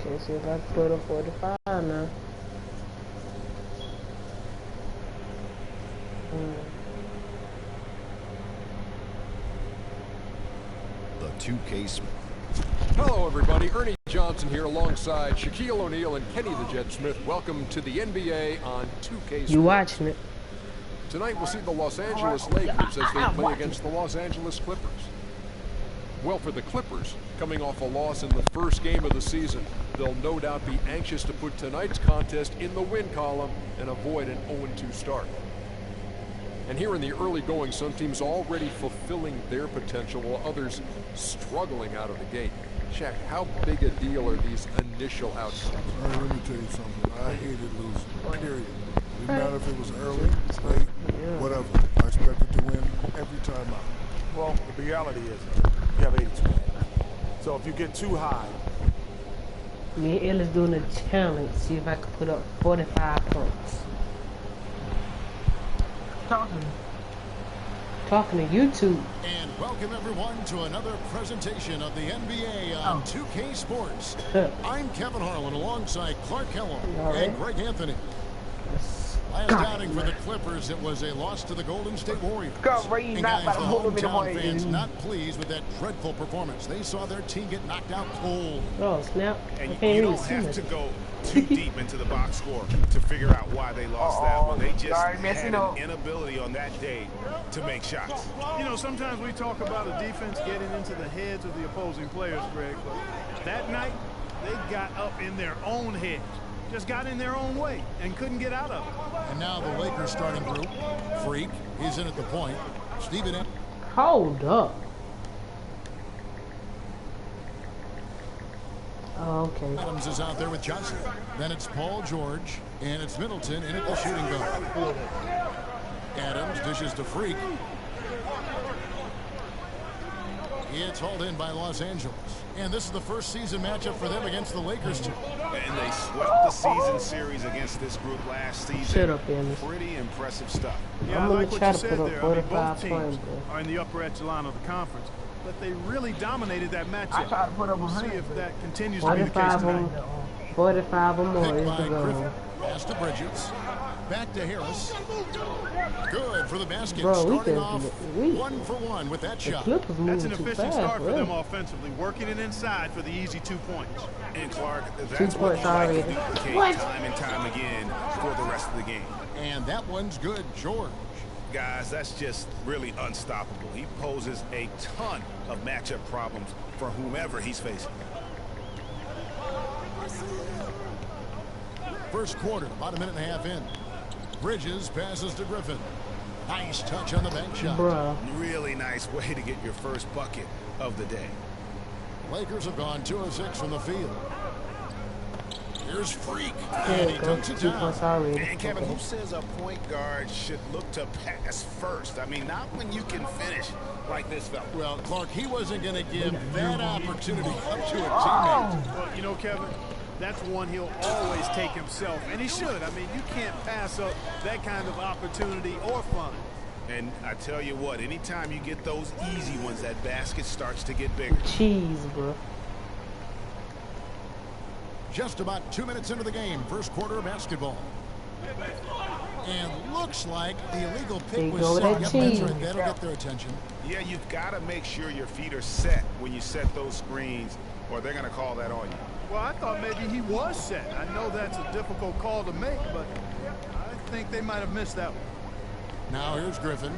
Okay, see if I can put a 45 now. The 2K. Hello, everybody. Ernie Johnson here alongside Shaquille O'Neal and Kenny the Jet Smith. Welcome to the NBA on 2K Sports. You watching it? Tonight we'll see the Los Angeles Lakers as they play against the Los Angeles Clippers. Well, for the Clippers, coming off a loss in the first game of the season, they'll no doubt be anxious to put tonight's contest in the win column and avoid an 0-2 start. And here in the early going, some teams already fulfilling their potential while others struggling out of the gate. Shaq, how big a deal are these initial outcomes? Let me tell you something. I hated losing, period. It didn't matter if it was early, late, whatever. I expected to win every time out. Well, the reality is you have 82. So if you get too high. Me and Ellis doing a challenge. See if I can put up 45 points. Talking to YouTube. And welcome everyone to another presentation of the NBA on 2K Sports. I'm Kevin Harlan alongside Clark Kellogg and Greg Anthony. Last outing for the Clippers, it was a loss to the Golden State Warriors. And guys, the hometown fans not pleased with that dreadful performance. They saw their team get knocked out cold. Oh, snap. And you don't have to go too deep into the box score to figure out why they lost that one. They just had an inability on that day to make shots. You know, sometimes we talk about a defense getting into the heads of the opposing players, Greg, but that night, they got up in their own heads. Just got in their own way and couldn't get out of it. And now the Lakers starting group. Freak, he's in at the point. Steven. Hold up. Oh, okay. Adams is out there with Johnson. Then it's Paul George, and it's Middleton in at the shooting guard. Adams dishes to Freak. It's hauled in by Los Angeles. And this is the first season matchup for them against the Lakers, too. And they swept the season series against this group last season. Shut up, Dennis. Pretty impressive stuff. Yeah, I'm like gonna what try you to said put up there. 45 both teams points, are in the upper echelon of the conference, but they really dominated that matchup. We'll see if that continues to be the case tonight. 45 or more Picked is by the goal. Griffin. Pass to Bridges. Back to Harris. Good for the basket. Bro, Starting off 1 for 1 with that shot. That's an efficient start for them offensively, working it inside for the easy 2 points. And Clark, that's what you like to duplicate time and time again for the rest of the game. And that one's good, George. Guys, that's just really unstoppable. He poses a ton of matchup problems for whomever he's facing. First quarter, about a minute and a half in. Bridges passes to Griffin. Nice touch on the bank shot. Bruh. Really nice way to get your first bucket of the day. Lakers have gone 2 of 6 from the field. Here's Freak. There And you he go. dunks it 2 down. points already. And Kevin, who says a point guard should look to pass first? I mean, not when you can finish like this fella. Well, Clark, he wasn't going to give that opportunity up to a teammate. Well, you know, Kevin, that's one he'll always take himself, and he should. I mean, you can't pass up that kind of opportunity or fun. And I tell you what, anytime you get those easy ones, that basket starts to get bigger. Cheese, bro. Just about 2 minutes into the game, first quarter of basketball. And looks like the illegal pick was set. Yep, that's right. That'll get their attention. Yeah, you've got to make sure your feet are set when you set those screens, or they're going to call that on you. Well, I thought maybe he was set. I know that's a difficult call to make, but I think they might have missed that one. Now here's Griffin.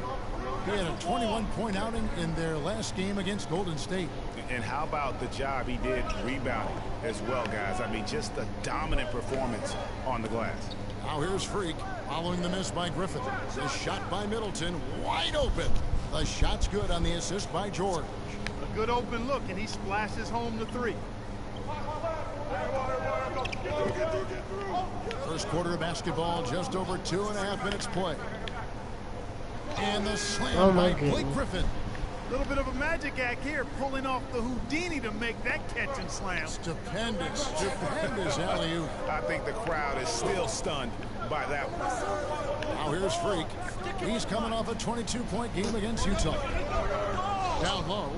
He had a 21-point outing in their last game against Golden State. And how about the job he did rebounding as well, guys? I mean, just a dominant performance on the glass. Now here's Freak following the miss by Griffin. The shot by Middleton, wide open. The shot's good on the assist by George. A good open look, and he splashes home the 3. First quarter of basketball, just over 2.5 minutes play. And the slam by Blake Griffin. A little bit of a magic act here, pulling off the Houdini to make that catch and slam. Stupendous alley-oop. I think the crowd is still stunned by that one. Now here's Freak. He's coming off a 22-point game against Utah. Down low.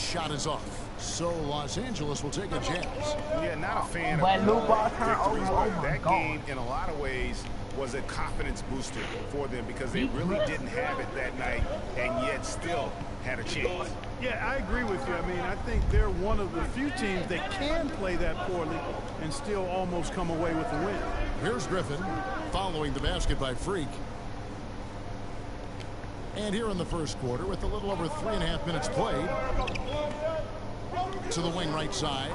shot is off. So Los Angeles will take a chance. Yeah, not a fan of victories, but that game in a lot of ways was a confidence booster for them because they really didn't have it that night and yet still had a chance. Yeah, I agree with you. I mean, I think they're one of the few teams that can play that poorly and still almost come away with a win. Here's Griffin following the basket by Freak. And here in the first quarter, with a little over 3.5 minutes played, to the wing right side.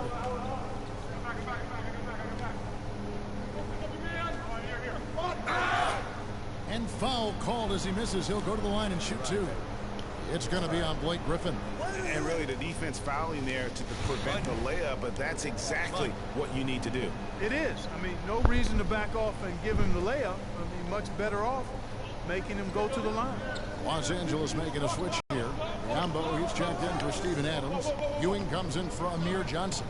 And foul called as he misses. He'll go to the line and shoot two. It's going to be on Blake Griffin. And really the defense fouling there to prevent the layup, but that's exactly what you need to do. It is. I mean, no reason to back off and give him the layup. I mean, much better off making him go to the line. Los Angeles making a switch here. Yambo, he's checked in for Steven Adams. Ewing comes in for Amir Johnson.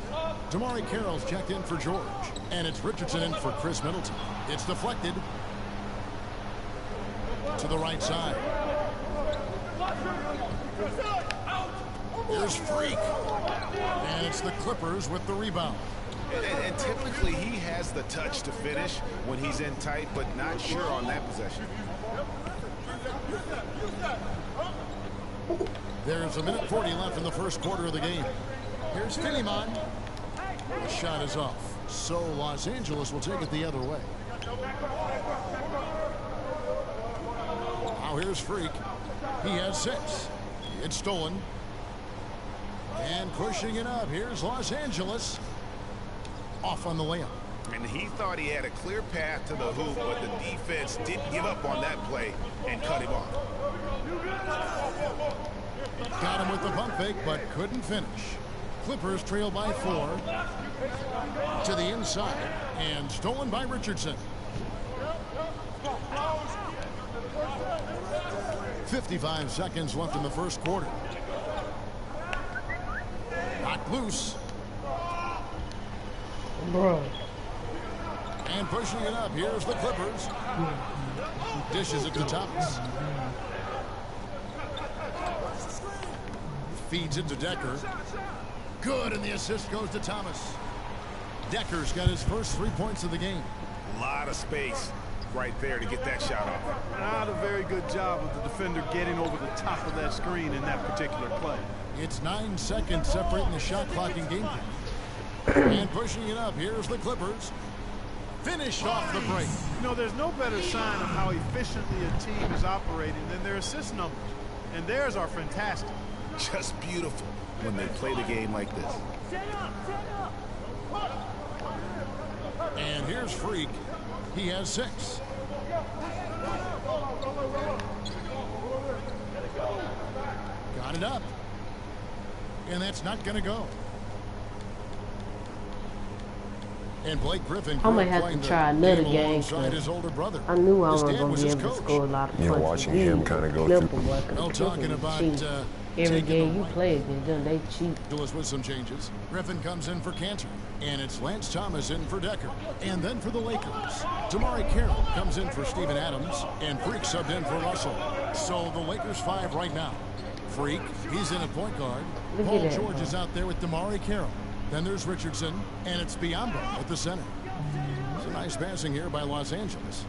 Damari Carroll's checked in for George. And it's Richardson in for Chris Middleton. It's deflected to the right side. Here's Freak. And it's the Clippers with the rebound. And typically he has the touch to finish when he's in tight, but not sure on that possession. There's 1:40 left in the first quarter of the game. Here's Tillman. The shot is off. So Los Angeles will take it the other way. Now here's Freak. He has 6. It's stolen. And pushing it up. Here's Los Angeles. Off on the layup. And he thought he had a clear path to the hoop, but the defense didn't give up on that play and cut him off. Got him with the pump fake, but couldn't finish. Clippers trail by 4. To the inside. And stolen by Richardson. 55 seconds left in the first quarter. Knocked loose. Bro. And pushing it up. Here's the Clippers. Dishes it to Thomas. Feeds it to Decker. Good, and the assist goes to Thomas. Decker's got his first 3 points of the game. A lot of space right there to get that shot off. Not a very good job of the defender getting over the top of that screen in that particular play. It's 9 seconds separating the shot clock and game. And pushing it up. Here's the Clippers. Finished off the break. You know, there's no better sign of how efficiently a team is operating than their assist numbers. And theirs are fantastic. Just beautiful when they play the game like this. And here's Freak. He has 6. Got it up. And that's not going to go. And Blake Griffin. I might have to try another game. His older brother. I knew I wasn't going to be able to score a lot of points. Yeah, watching him kind of go through. Well, talking about every game you play against them, they cheat. With some changes. Griffin comes in for Cantor. And it's Lance Thomas in for Decker. And then for the Lakers, Damari Carroll comes in for Steven Adams. And Freak subbed in for Russell. So the Lakers 5 right now. Freak, he's in at point guard. Paul George is out there with Damari Carroll. Then there's Richardson, and it's Biombo at the center. It's a nice passing here by Los Angeles.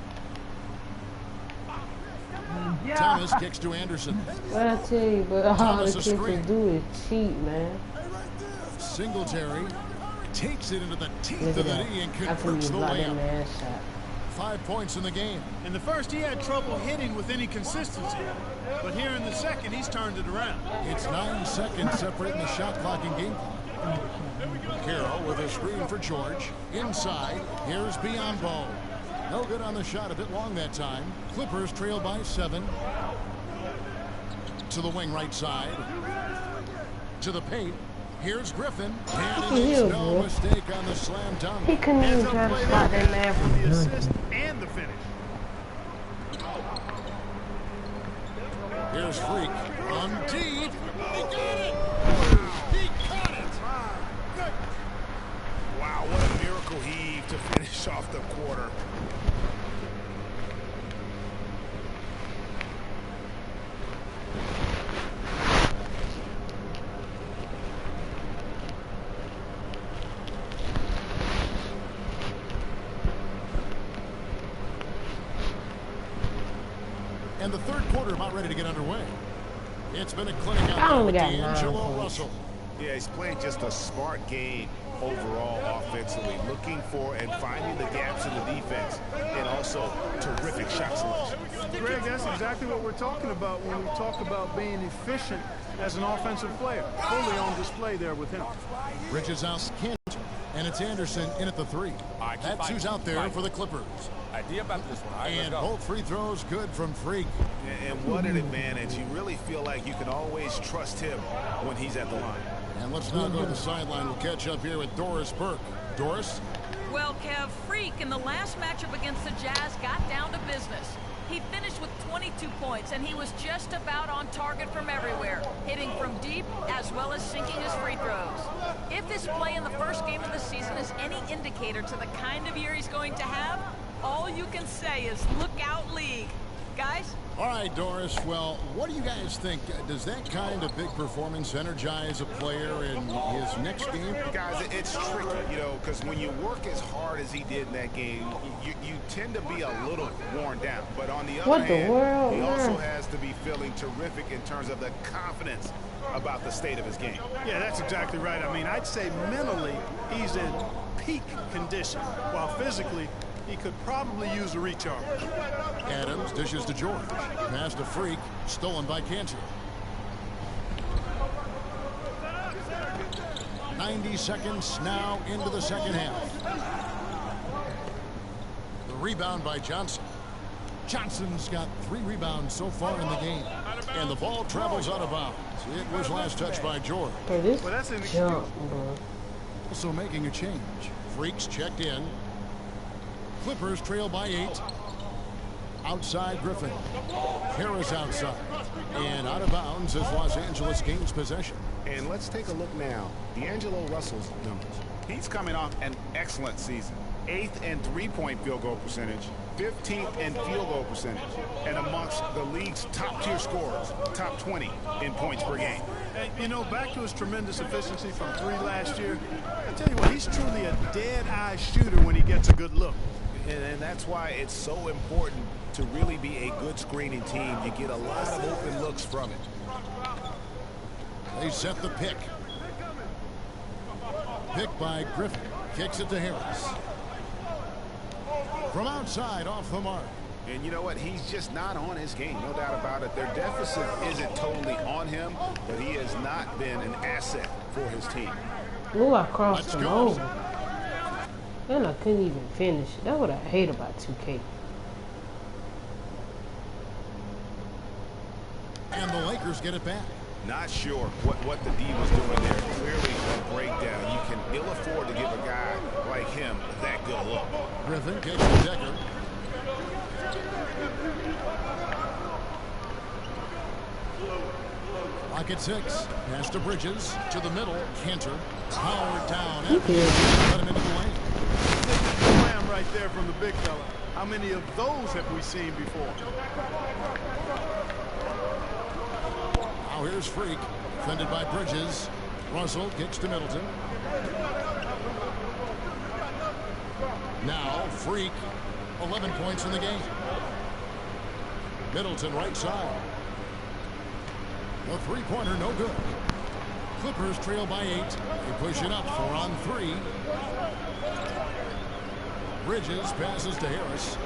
Yeah. Thomas kicks to Anderson. Well, I tell you, but all the kids do is cheat, man. Singletary takes it into the teeth of the knee and converts the layup. 5 points in the game. In the first, he had trouble hitting with any consistency. But here in the second, he's turned it around. It's 9 seconds separating the shot clock and game clock. Carroll with a screen for George. Inside, here's Biombo. No good on the shot, a bit long that time. Clippers trail by 7. To the wing right side. To the paint. Here's Griffin. And he makes no mistake on the slam dunk. He couldn't even try to spot that man from the assist and the finish. Here's Freak on deep. He got it! He caught it! Wow, what a miracle heave to finish off the quarter. And the third quarter about ready to get underway. It's been a clinic out I there only with got D'Angelo 9 Russell. Yeah, he's playing just a smart game overall offensively, looking for and finding the gaps in the defense, and also terrific shot selection. Greg, that's exactly what we're talking about when we talk about being efficient as an offensive player. Fully on display there with him. Bridges out Cantor, and it's Anderson in at the 3. That's who's out there for the Clippers. Idea about this one. And both free throws good from Freak. And what an advantage. You really feel like you can always trust him when he's at the line. And let's now go to the sideline. We'll catch up here with Doris Burke. Doris? Well, Kev, Freak in the last matchup against the Jazz got down to business. He finished with 22 points, and he was just about on target from everywhere, hitting from deep as well as sinking his free throws. If his play in the first game of the season is any indicator to the kind of year he's going to have, all you can say is look out, league. Guys? All right, Doris. Well, what do you guys think? Does that kind of big performance energize a player in his next game? Guys, it's tricky, you know, because when you work as hard as he did in that game, you tend to be a little worn down. But on the other hand, he also has to be feeling terrific in terms of the confidence about the state of his game. Yeah, that's exactly right. I mean, I'd say mentally he's in peak condition, while physically he could probably use a recharge. Adams dishes to George. Pass to Freak. Stolen by Cantor. 90 seconds now into the second half. The rebound by Johnson. Johnson's got 3 rebounds so far in the game. And the ball travels out of bounds. It was last touched by George. Hey, this jump, bro. Also making a change. Freaks checked in. Clippers trail by 8. Outside Griffin. Harris outside. And out of bounds as Los Angeles gains possession. And let's take a look now. D'Angelo Russell's numbers. He's coming off an excellent season. 8th in three-point field goal percentage, 15th in field goal percentage, and amongst the league's top-tier scorers, top 20 in points per game. And, you know, back to his tremendous efficiency from 3 last year, I tell you what, he's truly a dead-eye shooter when he gets a good look. And that's why it's so important to really be a good screening team. You get a lot of open looks from it. They set the pick. Pick by Griffin. Kicks it to Harris. From outside, off the mark. And you know what? He's just not on his game, no doubt about it. Their deficit isn't totally on him, but he has not been an asset for his team. Ooh, I crossed him over. And I couldn't even finish. That's what I hate about 2K. And the Lakers get it back. Not sure what the D was doing there. Clearly a breakdown. You can ill afford to give a guy like him that good look. Griffin gets to Decker. Lock at 6. Pass to Bridges. To the middle. Cantor. Powered down. Let him into the lane. Slam right there from the big fella. How many of those have we seen before? Now here's Freak. Defended by Bridges. Russell kicks to Middleton. Now Freak. 11 points in the game. Middleton right side. The three-pointer no good. Clippers trail by 8. They push it up 4 on 3. Bridges passes to Harris.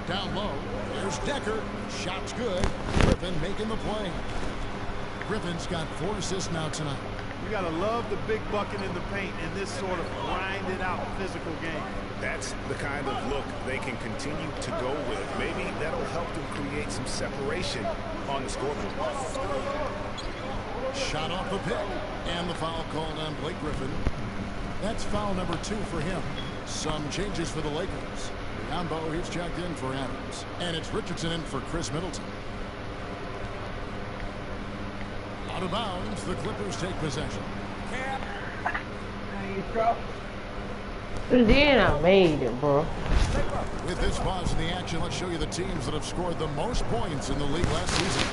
Down low. There's Decker. Shot's good. Griffin making the play. Griffin's got 4 assists now tonight. You gotta love the big bucket in the paint in this sort of grinded out physical game. That's the kind of look they can continue to go with. Maybe that'll help them create some separation on the scoreboard. Shot off the pick. And the foul called on Blake Griffin. That's foul number 2 for him. Some changes for the Lakers. Biombo, he's checked in for Adams. And it's Richardson in for Chris Middleton. Out of bounds, the Clippers take possession. And then I made it, bro. With this pause in the action, let's show you the teams that have scored the most points in the league last season.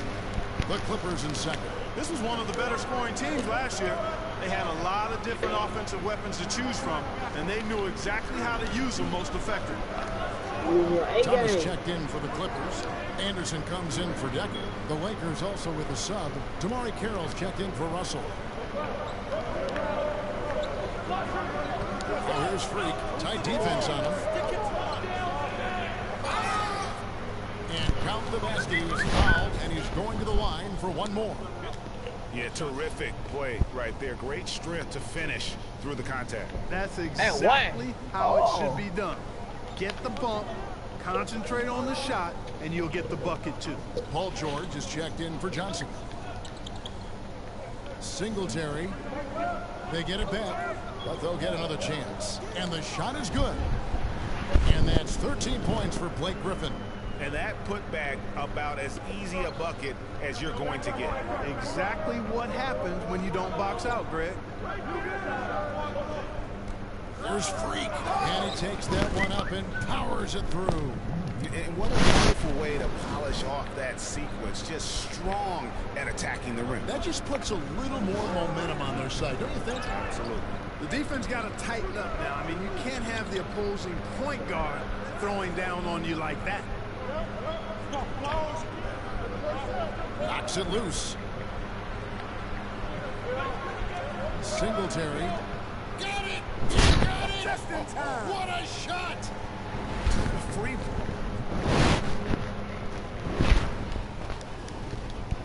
The Clippers in second. This was one of the better scoring teams last year. They had a lot of different offensive weapons to choose from, and they knew exactly how to use them most effectively. Thomas checked in for the Clippers. Anderson comes in for Decker. The Lakers also with a sub. Damari Carroll's checked in for Russell. Oh, here's Freak. Tight defense on him. And count the basket. He was fouled, and he's going to the line for one more. Yeah, terrific play right there. Great strength to finish through the contact. That's exactly how it should be done. Get the bump, concentrate on the shot, and you'll get the bucket too. Paul George is checked in for Johnson. Singletary. They get it back, but they'll get another chance. And the shot is good. And that's 13 points for Blake Griffin. And that putback about as easy a bucket as you're going to get. Exactly what happens when you don't box out, Greg. There's Freak, and he takes that one up and powers it through. And what a beautiful way to polish off that sequence. Just strong at attacking the rim. That just puts a little more momentum on their side, don't you think? Absolutely. The defense got to tighten up now. I mean, you can't have the opposing point guard throwing down on you like that. Knocks it loose. Singletary. Got it! He got it! Just in time. What a shot! Free.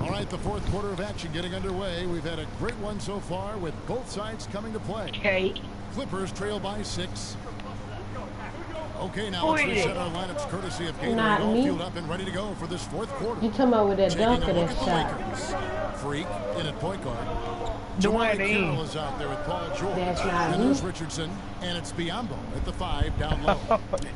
All right, the fourth quarter of action getting underway. We've had a great one so far with both sides coming to play. Okay. Clippers trail by 6. Okay, now let's reset our lineups courtesy of Gatorade, all fueled up and ready to go for this fourth quarter. You come out with that dunk Taking or a that look shot? at the Lakers. Freak in at point guard. Dwayne Carroll is out there with Paul George. That's not and me. there's Richardson, and it's Biombo at the 5 down low.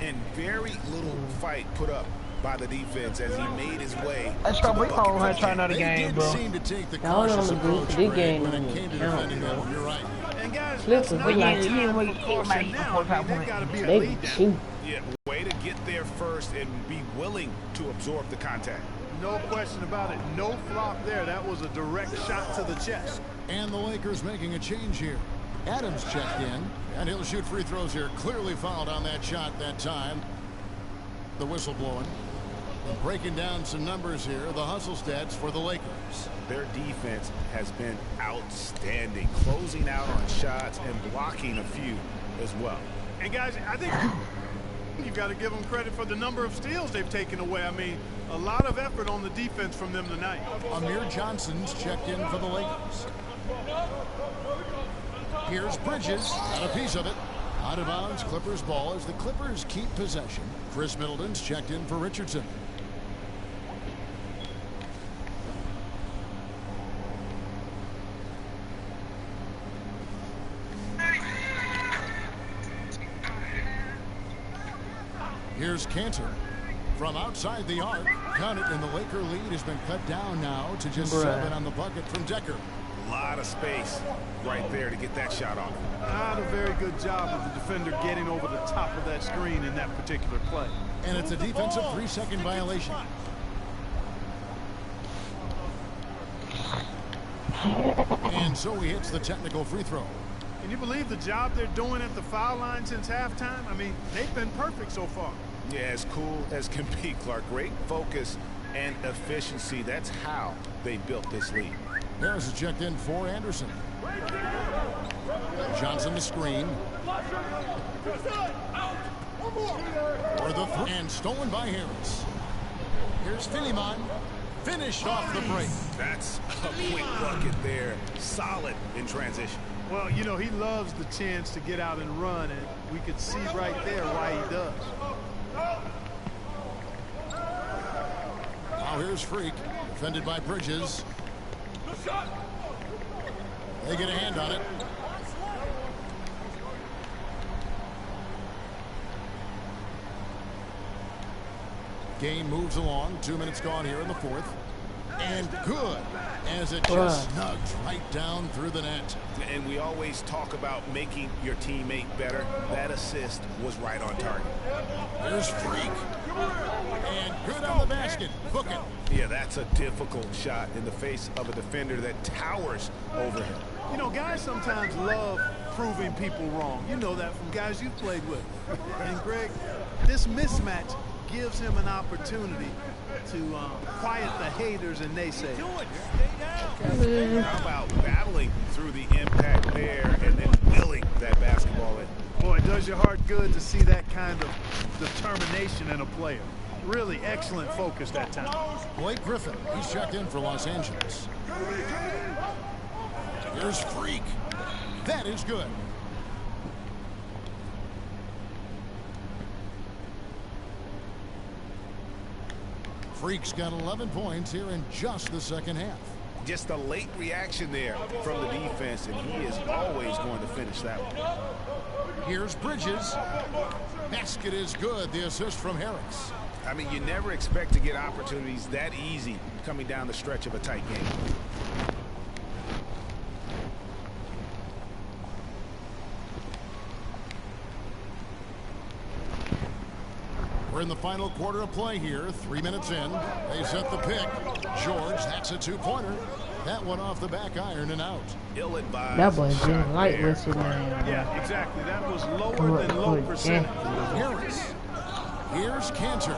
And very little fight put up by the defense as he made his way. Let's go. We probably try another They game, did bro. seem to take the Y'all cautious don't do approach, big Greg, game when on it came to the count, defending bro. them. You're right. And guys, Clippers, that's they not like- the time we for get caution like now. 45 I mean, points. they've got to be a They lead down. shoot. Yeah, way to get there first and be willing to absorb the contact. No question about it. No flop there. That was a direct shot to the chest. And the Lakers making a change here. Adams checked in, and he'll shoot free throws here. Clearly fouled on that shot that time. The whistle blowing. And breaking down some numbers here, the hustle stats for the Lakers. Their defense has been outstanding, closing out on shots and blocking a few as well. And guys, I think you've got to give them credit for the number of steals they've taken away. I mean, a lot of effort on the defense from them tonight. Amir Johnson's checked in for the Lakers. Here's Bridges, got a piece of it. Out of bounds, Clippers ball as the Clippers keep possession. Chris Middleton's checked in for Richardson. Here's Cantor. From outside the arc, count it, and the Laker lead has been cut down now to just 7 on the bucket from Decker. A lot of space right there to get that shot off. Not a very good job of the defender getting over the top of that screen in that particular play. And it's a defensive 3-second violation. And so he hits the technical free throw. Can you believe the job they're doing at the foul line since halftime? I mean, they've been perfect so far. Yeah, as cool as can be, Clark. Great focus and efficiency. That's how they built this lead. Harris is checked in for Anderson. Johnson the screen. For the and stolen by Harris. Here's Finiman. Finished off the break. That's a quick bucket there. Solid in transition. Well, you know, he loves the chance to get out and run, and we could see right there why he does. Now here's Freak. Defended by Bridges. They get a hand on it. Game moves along. 2 minutes gone here in the fourth. And good, as it just snugs right down through the net. And we always talk about making your teammate better. That assist was right on target. There's Freak. And good on the basket. Book it. Yeah, that's a difficult shot in the face of a defender that towers over him. You know, guys sometimes love proving people wrong. You know that from guys you've played with. And Greg, this mismatch gives him an opportunity to quiet the haters and naysayers. How about battling through the impact there and then willing that basketball in? Boy, it does your heart good to see that kind of determination in a player. Really excellent focus that time. Blake Griffin, he's checked in for Los Angeles. Here's Freak. That is good. Freak's got 11 points here in just the second half. Just a late reaction there from the defense, and he is always going to finish that one. Here's Bridges. Basket is good. The assist from Harris. I mean, you never expect to get opportunities that easy coming down the stretch of a tight game. We're in the final quarter of play here. 3 minutes in. They set the pick. George, that's a two-pointer. That one off the back iron and out. Ill-advised. That boy didn't like what's in there. Yeah, exactly. That was lower than low percentage. Harris. Here's Cantor.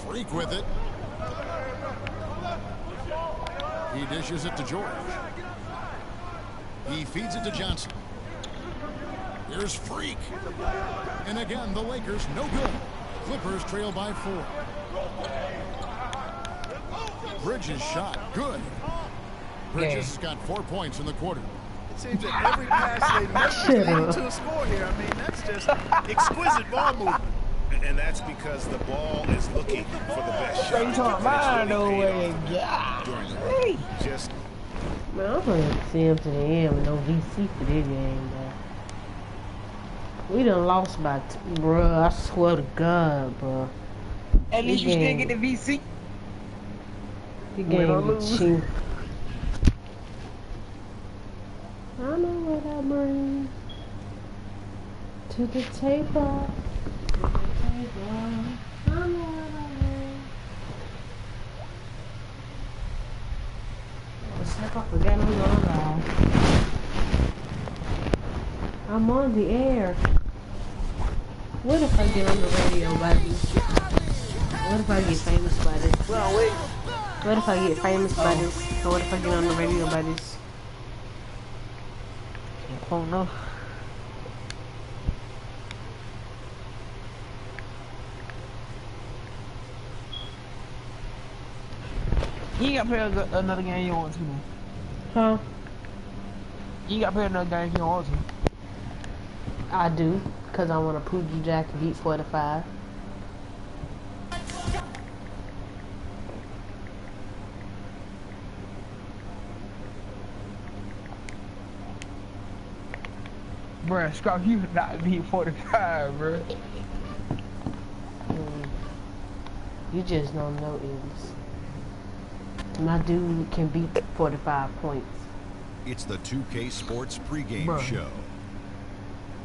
Freak with it. He dishes it to George. He feeds it to Johnson. Here's Freak. And again, the Lakers no good. Clippers trail by 4. Bridges shot. Good. Bridges has got 4 points in the quarter. It seems that every pass they make is leading to a score here. I mean, that's just exquisite ball movement. And that's because the ball is looking for the best shot. Just Man, I'm gonna see him to the end with no VC for this game, man. We done lost by, bruh. I swear to God, bruh. At least you still get the VC. The game is cheap. I know what I bring to the table. To the table. I know what I bring. Oh, snap, I forgot I'm going live. I'm on the air. What if I get on the radio by this? What if I get famous by this? Well, wait. What if I get famous by this? Or what if I get on the radio by this? I don't know. You ain't got to play another game you want to, man. Huh? You got to play another game you don't want to. I do, because I want to prove you Jack beat 45. Bruh, Scrap, you would not beat 45, bruh. You just don't know is my dude can beat 45 points. It's the 2K Sports pregame show.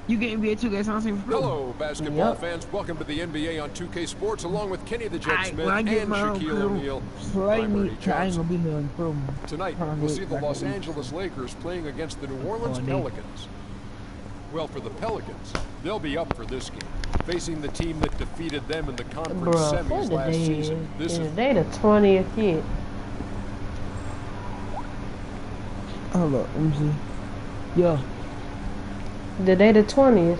You get NBA 2K something for Hello, basketball fans. Welcome to the NBA on 2K Sports, along with Kenny the Jet Smith and Shaquille O'Neal. Tonight, we'll see the Los Angeles Lakers playing against the New Orleans Pelicans. Well, for the Pelicans, they'll be up for this game, facing the team that defeated them in the conference semis last season. This is they the 20th hit. Hold up, let me see. Yeah. The day the 20th.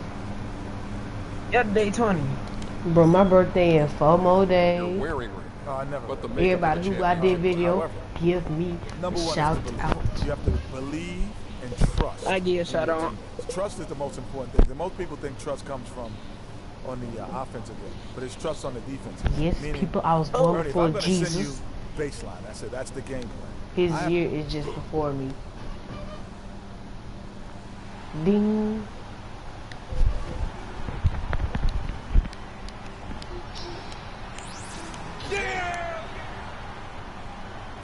Yeah, day 20. Bro, my birthday in 4 more days. you're wearing right now. Never. But the Everybody who I did video, However, give me a shout out. You have to believe and trust. I give a shout out. Trust is the most important thing. Most people think trust comes from on the offensive end, but it's trust on the defense. Yes, meaning, people, I was born Ernie, before if I'm gonna Jesus. send you baseline. I said that's the game plan. His year is just before me. Ding.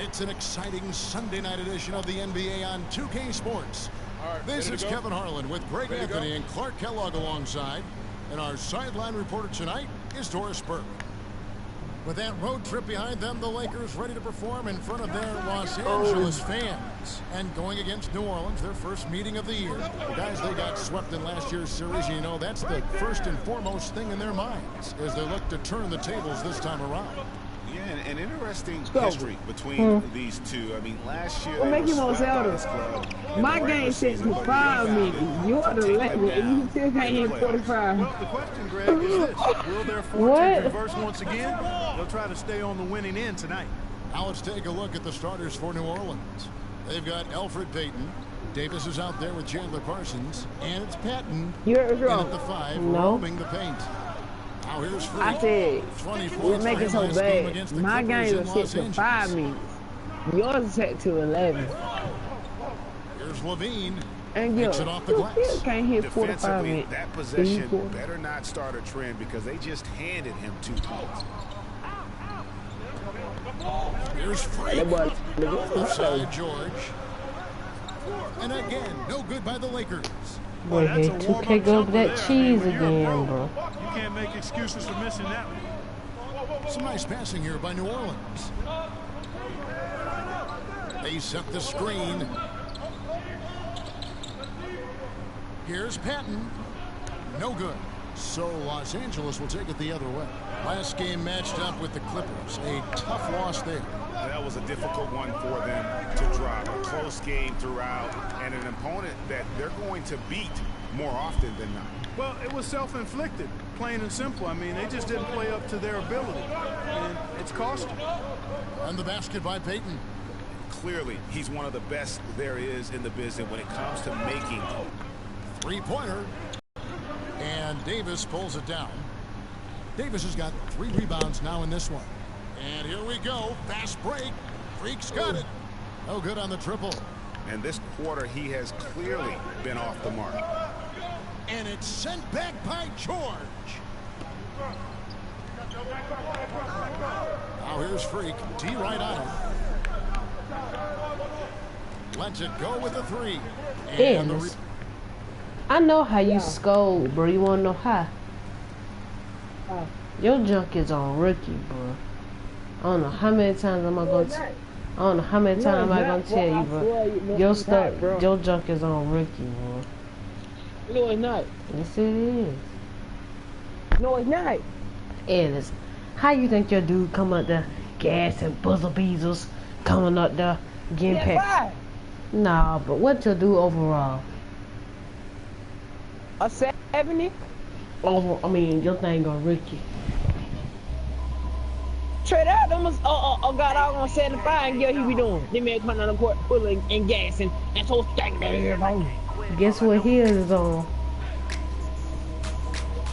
It's an exciting Sunday night edition of the NBA on 2K Sports. This is Kevin Harlan with Greg Anthony and Clark Kellogg alongside. And our sideline reporter tonight is Doris Burke. With that road trip behind them, the Lakers ready to perform in front of their Los Angeles fans. And going against New Orleans, their first meeting of the year. The guys, they got swept in last year's series. You know, that's the first and foremost thing in their minds as they look to turn the tables this time around. Yeah, an interesting history between these two. I mean, last year they were swept by this club. My game set to 5 minutes. You're the 11, and you still can't hit 45. Well, the question, Greg, is this. Will their fortunes reverse once again? They'll try to stay on the winning end tonight. Now let's take a look at the starters for New Orleans. They've got Elfrid Payton. Davis is out there with Chandler Parsons. And it's Patton in at the 5, roaming the paint. Now here's Freak. I said, we're making so bad. My game was set to 5 minutes. Yours is set to 11. Here's Levine. And yo, it off the glass. Still can't hit 45 minutes. That possession better not start a trend because they just handed him 2 points. Here's Freak. Offside George. And again, no good by the Lakers. Boy, hey, 2K go over that cheese again, bro. You can't make excuses for missing that one. Some nice passing here by New Orleans. They set the screen. Here's Patton. No good. So Los Angeles will take it the other way. Last game matched up with the Clippers. A tough loss there. That was a difficult one for them to drop. A close game throughout, and an opponent that they're going to beat more often than not. Well, it was self-inflicted, plain and simple. I mean, they just didn't play up to their ability, and it's cost them. And the basket by Payton. Clearly, he's one of the best there is in the business when it comes to making. Three-pointer. And Davis pulls it down. Davis has got 3 rebounds now in this one. And here we go. Fast break. Freak's got it. No good on the triple. And this quarter, he has clearly been off the mark. And it's sent back by George. Now here's Freak. T right on him. Lets it go with the 3. And I know how you scold, bro. You want to know how? Your junk is on rookie, bro. I don't know how many times am I going to... I don't know how many times am I going to tell you, bro. Your stuff, your junk is on rookie, bro. No, it's not. Yes, it is. No, it's not. It is. How you think your dude come up there, gas and buzzer beezers, coming up there, getting packed? Nah, but what you do overall? A 70? I mean, your thing on rookie. Trade out them God, I'm gonna 75 and get what he be doing. They make coming on the court pulling and gassing and so stacked there. Guess what his is on?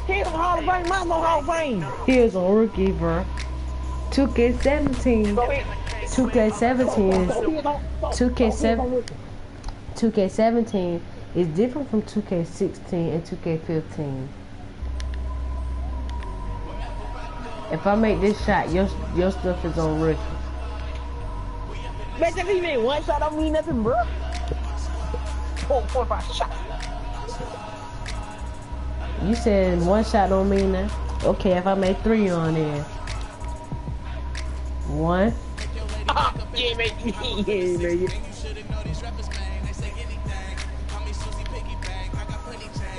Here's on Hall of Fame, mine's on Hall of Fame. Here's on rookie, bro. 2K17. 2K17 is different from 2K16 and 2K15. If I make this shot, your stuff is on rookie. Bet if he made one shot, don't mean nothing, bro. 4 or 5 shots. You said one shot don't mean that. Okay, if I make 3 on there. 1. Yeah, man.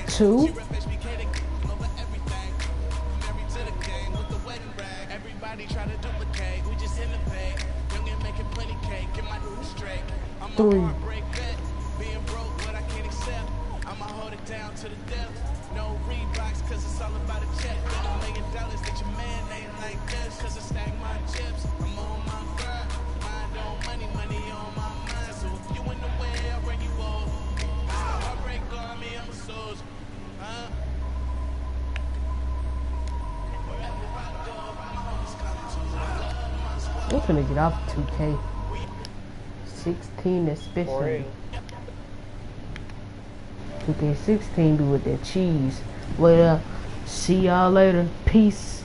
2. 3. We're finna get off 2K16 especially. 2K16 be with that cheese. Well, see y'all later. Peace.